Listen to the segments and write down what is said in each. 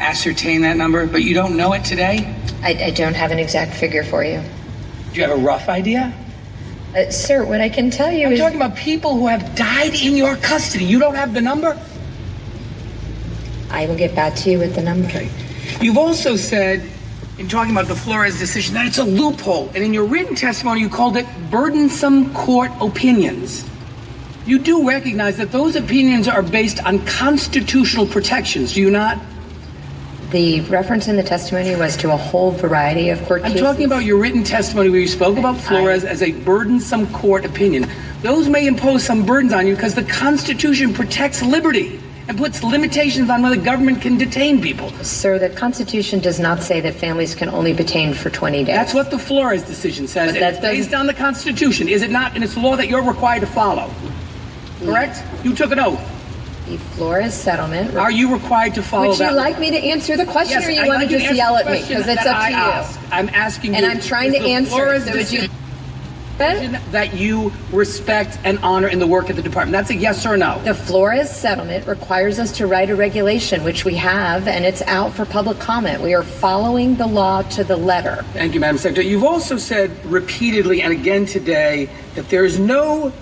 ascertain that number, but you don't know it today? I don't have an exact figure for you. Do you have a rough idea? Sir, what I can tell you I'm is... talking about people who have died in your custody. You don't have the number? I will get back to you with the number. Okay. You've also said, in talking about the Flores decision, that it's a loophole. And in your written testimony, you called it burdensome court opinions. You do recognize that those opinions are based on constitutional protections, do you not? The reference in the testimony was to a whole variety of court cases. I'm talking about your written testimony where you spoke about Flores as a burdensome court opinion. Those may impose some burdens on you because the Constitution protects liberty and puts limitations on whether the government can detain people. Sir, the Constitution does not say that families can only be detained for 20 days. That's what the Flores decision says. And it's based on the Constitution, is it not? And it's a law that you're required to follow. Correct? You took an oath. The Flores settlement... Are you required to follow that? Would you like me to answer the question, or you want to just yell at me? Because it's up to you. I'm asking you... And I'm trying to answer. So would you... that you respect and honor in the work of the department. That's a yes or no. The Flores settlement requires us to write a regulation, which we have, and it's out for public comment. We are following the law to the letter. Thank you, Madam Secretary. You've also said repeatedly and again today that there is no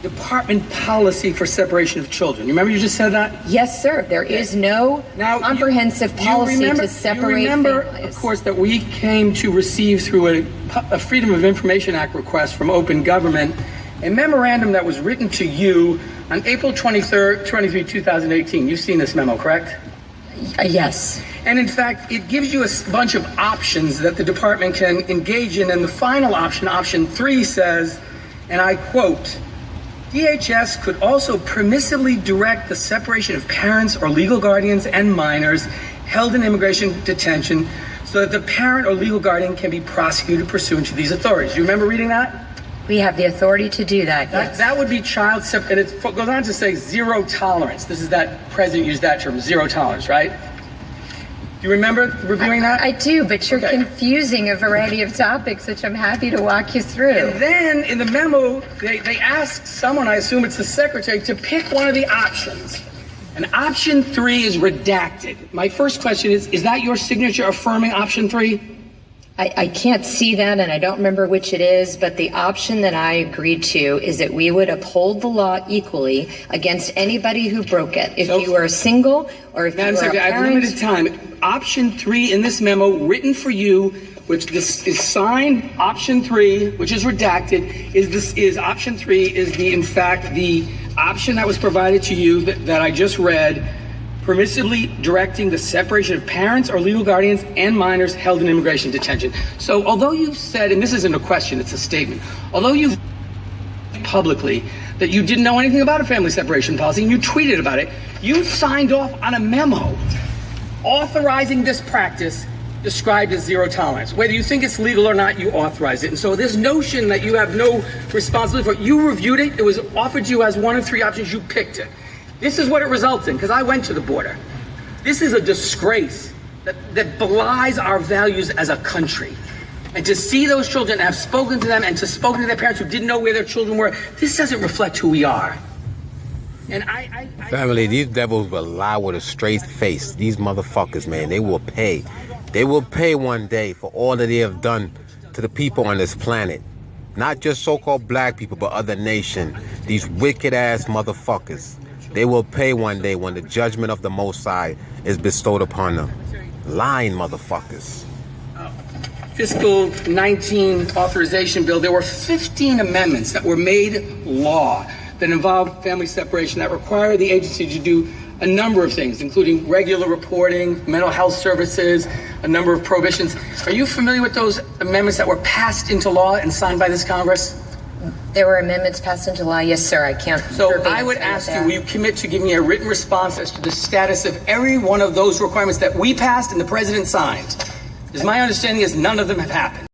department policy for separation of children. You remember you just said that? Yes, sir. There is no comprehensive policy to separate you remember, families. Of course, that we came to receive through a Freedom of Information Act request from Open Government, a memorandum that was written to you on April 23, 2018. You've seen this memo, correct? Yes. And in fact, it gives you a bunch of options that the department can engage in. And the final option, option 3, says, and I quote, DHS could also permissively direct the separation of parents or legal guardians and minors held in immigration detention so that the parent or legal guardian can be prosecuted pursuant to these authorities. Do you remember reading that? We have the authority to do that, yes. That would be child separation, and it goes on to say zero tolerance. This is that, President used that term, zero tolerance, right? Do you remember reviewing that? I do, but you're confusing a variety of topics, which I'm happy to walk you through. And then in the memo, they ask someone, I assume it's the secretary, to pick one of the options. And option 3 is redacted. My first question is that your signature affirming option 3? I can't see that, and I don't remember which it is, but the option that I agreed to is that we would uphold the law equally against anybody who broke it. If you were single or if Madam you were Secretary, a parent... I have limited time. Option 3 in this memo, written for you, which this is signed, option 3, which is redacted, is option 3 is in fact the option that was provided to you that I just read, permissively directing the separation of parents or legal guardians and minors held in immigration detention. So although you've said, and this isn't a question, it's a statement, although you've publicly that you didn't know anything about a family separation policy and you tweeted about it, you signed off on a memo authorizing this practice described as zero tolerance. Whether you think it's legal or not, you authorize it. And so this notion that you have no responsibility for it, you reviewed it, it was offered to you as one of 3 options, you picked it. This is what it results in, because I went to the border. This is a disgrace that belies our values as a country. And to see those children, have spoken to them and to spoken to their parents who didn't know where their children were, this doesn't reflect who we are. And Family, these devils will lie with a straight face. These motherfuckers, man, they will pay. They will pay one day for all that they have done to the people on this planet. Not just so-called black people, but other nation. These wicked-ass motherfuckers. They will pay one day when the judgment of the Most High is bestowed upon them. Lying motherfuckers. Fiscal 19 authorization bill, there were 15 amendments that were made law that involved family separation that require the agency to do a number of things, including regular reporting, mental health services, a number of prohibitions. Are you familiar with those amendments that were passed into law and signed by this Congress? There were amendments passed into law. Yes, sir. I can't. So I would ask you, will you commit to giving me a written response as to the status of every one of those requirements that we passed and the president signed? Because my understanding is none of them have happened.